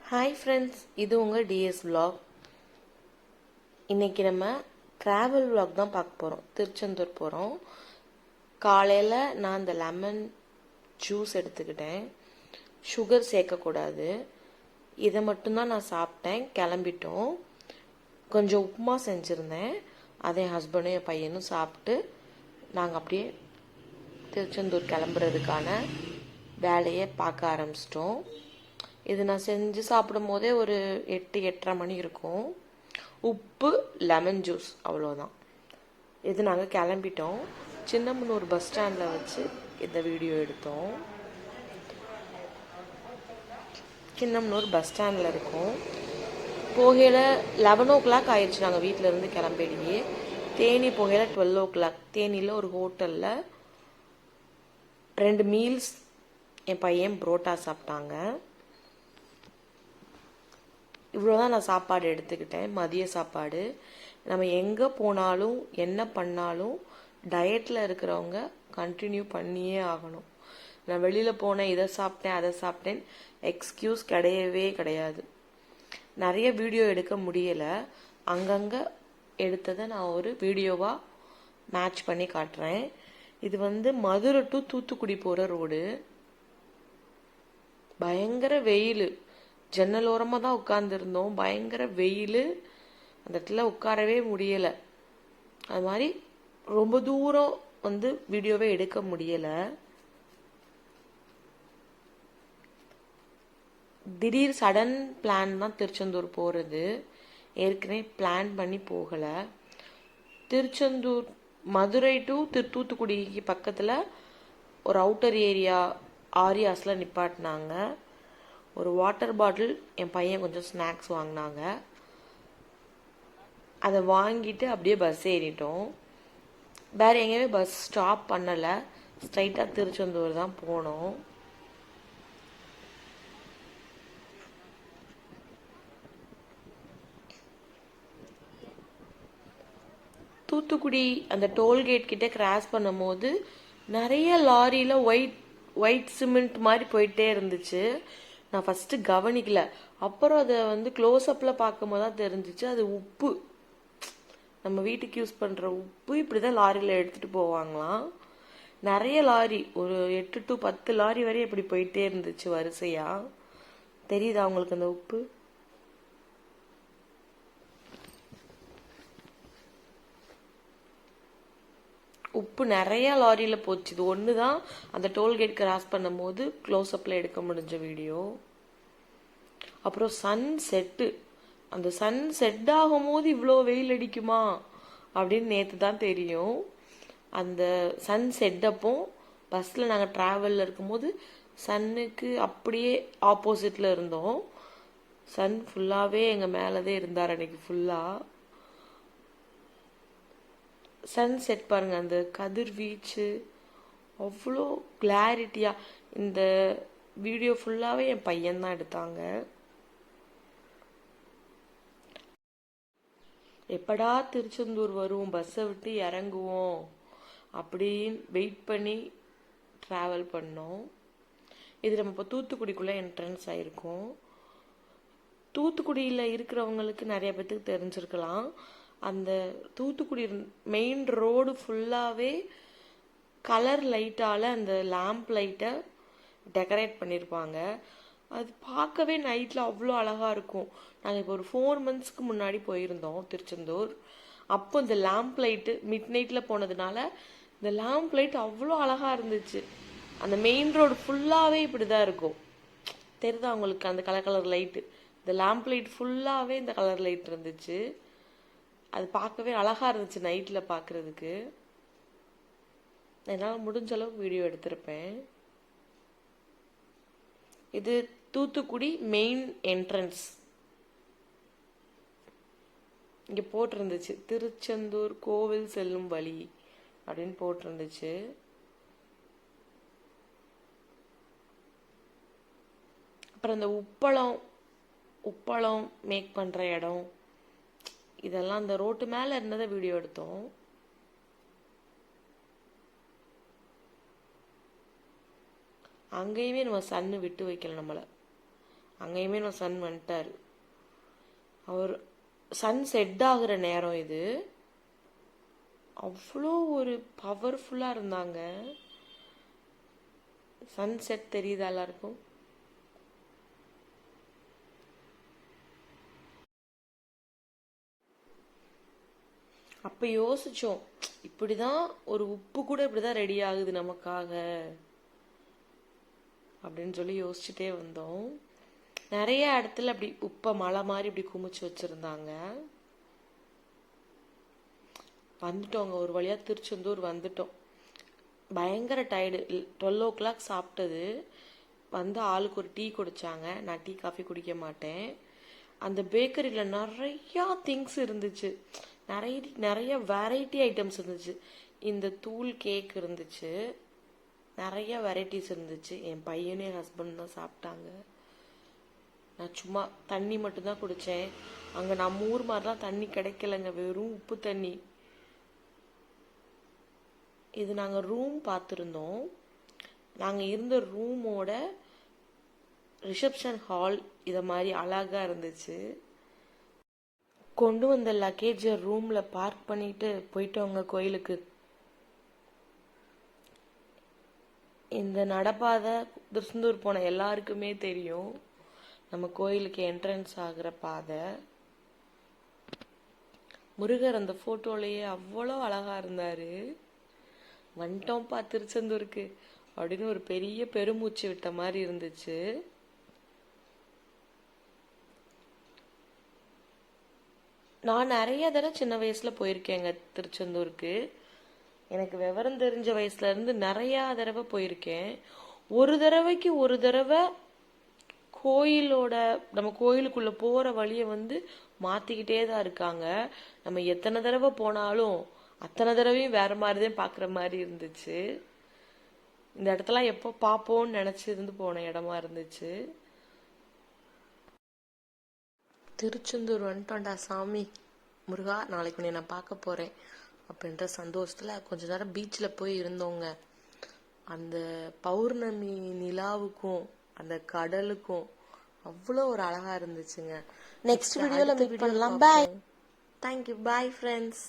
Hi friends, இது உங்கள் DS vlog. இன்றைக்கி நம்ம ட்ராவல் vlog தான் பார்க்க போகிறோம். திருச்செந்தூர் போகிறோம். காலையில் நான் இந்த லெமன் ஜூஸ் எடுத்துக்கிட்டேன். சுகர் சேர்க்கக்கூடாது. இதை மட்டும்தான் நான் சாப்பிட்டேன். கிளம்பிட்டோம். கொஞ்சம் உப்புமா செஞ்சுருந்தேன். அதை என் ஹஸ்பண்டும் என் பையனும் சாப்பிட்டு நாங்கள் அப்படியே திருச்செந்தூர் கிளம்புறதுக்கான வேலையை பார்க்க ஆரம்பிச்சிட்டோம். இது நான் செஞ்சு சாப்பிடும் போதே ஒரு 8-8:30 மணி இருக்கும். உப்பு, லெமன் ஜூஸ், அவ்வளோதான். இது நாங்கள் கிளம்பிட்டோம். சின்னமனூர் பஸ் ஸ்டாண்டில் வச்சு இந்த வீடியோ எடுத்தோம். சின்னமனூர் பஸ் ஸ்டாண்டில் இருக்கோம். போகையில் 11 ஆயிடுச்சு. நாங்கள் வீட்டிலேருந்து கிளம்பிடியே. தேனி போகையில் 12 தேனியில் ஒரு ஹோட்டலில் 2 மீல்ஸ் என் பையன் புரோட்டா சாப்பிட்டாங்க. இவ்வளோதான் நான் சாப்பாடு எடுத்துக்கிட்டேன். மதிய சாப்பாடு. நம்ம எங்கே போனாலும் என்ன பண்ணாலும் டயட்டில் இருக்கிறவங்க கண்டினியூ பண்ணியே ஆகணும். நான் வெளியில் போனேன், இதை சாப்பிட்டேன், அதை சாப்பிட்டேன், எக்ஸ்கியூஸ் கிடையவே கிடையாது. நிறைய வீடியோ எடுக்க முடியலை. அங்கங்கே எடுத்ததை நான் ஒரு வீடியோவாக மேட்ச் பண்ணி காட்டுறேன். இது மதுரை டு தூத்துக்குடி போகிற ரோடு. பயங்கர வெயில். ஜன்னலோரமாக தான் உட்காந்துருந்தோம். பயங்கர வெயில். அந்த இடத்துல உட்காரவே முடியலை. அது மாதிரி ரொம்ப தூரம் வீடியோவே எடுக்க முடியலை. திடீர் சடன் பிளான் தான் திருச்செந்தூர் போகிறது. ஏற்கனவே பிளான் பண்ணி போகலை. திருச்செந்தூர் மதுரை டு தூத்துக்குடிக்கு பக்கத்தில் ஒரு அவுட்டர் ஏரியா ஆரியாஸில் நிப்பாட்டினாங்க. ஒரு வாட்டர் பாட்டில், என் பையன் கொஞ்சம் ஸ்நாக்ஸ் வாங்கினாங்க. அதை வாங்கிட்டு அப்படியே பஸ் ஏறிட்டோம். வேறு எங்கேயுமே பஸ் ஸ்டாப் பண்ணலை. ஸ்ட்ரைட்டாக திருச்செந்தூர் தான் போனோம். தூத்துக்குடி அந்த டோல்கேட் கிட்ட கிராஸ் பண்ணும் போது நிறைய லாரியில் ஒயிட் சிமெண்ட் மாதிரி போயிட்டே இருந்துச்சு. நான் ஃபஸ்ட்டு கவனிக்கல. அப்புறம் அதை க்ளோஸ்அப்பில் பார்க்கும் போது தான் தெரிஞ்சிச்சு அது உப்பு. நம்ம வீட்டுக்கு யூஸ் பண்ணுற உப்பு இப்படி தான் லாரியில் எடுத்துகிட்டு போவாங்களாம். நிறைய லாரி, ஒரு 8 to 10 லாரி வரை இப்படி போயிட்டே இருந்துச்சு வரிசையாக. தெரியுதா அவங்களுக்கு அந்த உப்பு? உப்பு நிறைய லாரியில் போச்சு. இது ஒன்று தான் அந்த டோல்கேட் கிராஸ் பண்ணும் போது க்ளோஸ்அப்பில் எடுக்க முடிஞ்ச வீடியோ. அப்புறம் சன் செட்டு. அந்த சன் செட் ஆகும் போது இவ்வளோ வெயில் அடிக்குமா அப்படின்னு நேற்று தான் தெரியும். அந்த சன் செட்டப்போ பஸ்ஸில் நாங்கள் ட்ராவலில் இருக்கும்போது சன்னுக்கு அப்படியே ஆப்போசிட்டில் இருந்தோம். சன் ஃபுல்லாகவே எங்கள் மேலதே இருந்தார் அன்னைக்கு ஃபுல்லாக. சன் செட் பாருங்கள், அந்த கதிர்வீச்சு அவ்வளோ கிளாரிட்டியாக. இந்த வீடியோ ஃபுல்லாகவே என் பையன்தான் எடுத்தாங்க. எப்படா திருச்செந்தூர் வருவோம், பஸ்ஸை விட்டு இறங்குவோம் அப்படின்னு வெயிட் பண்ணி ட்ராவல் பண்ணோம். இது நம்ம இப்போ தூத்துக்குடிக்குள்ளே என்ட்ரன்ஸ் ஆகிருக்கோம். தூத்துக்குடியில் இருக்கிறவங்களுக்கு நிறைய பேத்துக்கு தெரிஞ்சிருக்கலாம். அந்த தூத்துக்குடி மெயின் ரோடு ஃபுல்லாகவே கலர் லைட்டால் அந்த லேம்ப் லைட்டை டெக்கரேட் பண்ணியிருப்பாங்க. அது பார்க்கவே நைட்டில் அவ்வளோ அழகாக இருக்கும். நாங்கள் இப்போ ஒரு 4 monthsக்கு முன்னாடி போயிருந்தோம் திருச்செந்தூர். அப்போ இந்த லேம்ப் லைட்டு மிட் நைட்டில் போனதுனால இந்த லேம்ப் லைட் அவ்வளோ அழகாக இருந்துச்சு. அந்த மெயின் ரோடு ஃபுல்லாகவே இப்படி தான் இருக்கும். தெரியுதா அவங்களுக்கு அந்த கலர் லைட்டு? இந்த லேம்ப் லைட் ஃபுல்லாகவே இந்த கலர் லைட் இருந்துச்சு. அது பார்க்கவே அழகாக இருந்துச்சு நைட்டில் பார்க்குறதுக்கு. என்னால் முடிஞ்ச அளவுக்கு வீடியோ எடுத்திருப்பேன். இது தூத்துக்குடி மெயின் என்ட்ரன்ஸ். இங்கே போட்டிருந்துச்சு திருச்செந்தூர் கோவில் செல்லும் வழி அப்படின்னு போட்டிருந்துச்சு. அப்புறம் இந்த உப்பளம் மேக் பண்ணுற இடம், இதெல்லாம் அந்த ரோட்டு மேலே இருந்ததை வீடியோ எடுத்தோம். அங்கேயுமே நம்ம சன்னு விட்டு வைக்கல நம்மளை. அங்கேயுமே நான் சன் வந்துட்டாரு. அவர் சன் செட் ஆகுற நேரம் இது. அவ்வளோ ஒரு பவர்ஃபுல்லா இருந்தாங்க. சன் செட் தெரியுதா எல்லாருக்கும்? அப்ப யோசிச்சோம், இப்படிதான் ஒரு உப்பு கூட இப்படிதான் ரெடி ஆகுது நமக்காக அப்படின்னு சொல்லி யோசிச்சுட்டே வந்தோம். நிறைய இடத்துல அப்படி உப்பை மலை மாதிரி இப்படி குமிச்சு வச்சிருந்தாங்க. வந்துட்டோங்க, ஒரு வழியா திருச்செந்தூர் வந்துட்டோம். பயங்கர டயர்டு. 12 o'clock சாப்பிட்டது. வந்து ஆளுக்கு ஒரு டீ குடிச்சாங்க. நான் டீ காஃபி குடிக்க மாட்டேன். அந்த பேக்கரியில் நிறையா திங்ஸ் இருந்துச்சு. நிறைய நிறைய வெரைட்டி ஐட்டம்ஸ் இருந்துச்சு. இந்த தூள் கேக் இருந்துச்சு, நிறைய வெரைட்டிஸ் இருந்துச்சு. என் பையனும் என் ஹஸ்பண்ட் தான் சாப்பிட்டாங்க. நான் சும்மா தண்ணி மட்டும்தான் குடித்தேன். அங்கே நம்ம ஊர் மாதிரிலாம் தண்ணி கிடைக்கலங்க, வெறும் உப்பு தண்ணி. இது நாங்கள் ரூம் பார்த்துருந்தோம். நாங்கள் இருந்த ரூமோட ரிசப்ஷன் ஹால் இதை மாதிரி அழகாக இருந்துச்சு. கொண்டு வந்த லக்கேஜை ரூமில் பார்க் பண்ணிட்டு போயிட்டோங்க கோயிலுக்கு. இந்த நடப்பாதை திருச்செந்தூர் போன எல்லாருக்குமே தெரியும். நம்ம கோயிலுக்கு என்ட்ரன்ஸ் ஆகிற பாதை. முருகர் அந்த ஃபோட்டோலேயே அவ்வளோ அழகாக இருந்தார். வந்துட்டோம்ப்பா திருச்செந்தூருக்கு அப்படின்னு ஒரு பெரிய பெருமூச்சு விட்ட மாதிரி இருந்துச்சு. நான் நிறைய தடவை சின்ன வயசில் போயிருக்கேங்க திருச்செந்தூருக்கு. எனக்கு விவரம் தெரிஞ்ச வயசுலேருந்து நிறையா தடவை போயிருக்கேன். ஒரு தடவைக்கு ஒரு தடவை கோயிலோட நம்ம கோயிலுக்குள்ளே போகிற வழியை வந்து மாற்றிக்கிட்டே தான் இருக்காங்க. நம்ம எத்தனை தடவை போனாலும் அத்தனை தடவையும் வேறு மாதிரி தான் பார்க்குற மாதிரி இருந்துச்சு. இந்த இடத்தெல்லாம் எப்போ பார்ப்போம்னு நினச்சிருந்து போன இடமா இருந்துச்சு. திருச்செந்தூர் வந்துட்டோண்டா சாமி, முருகா நாளைக்கு உன்னை நான் பார்க்க போகிறேன் அப்படின்ற சந்தோஷத்தில் கொஞ்ச நேரம் பீச்சில் போய் இருந்தோங்க. அந்த பௌர்ணமி நிலாவுக்கும் அந்த கடலுக்கும் அவ்வளோ ஒரு அழகாக இருந்துச்சுங்க. நெக்ஸ்ட் வீடியோவில் மீட் பண்ணலாம். பாய். தேங்க்யூ. Bye friends.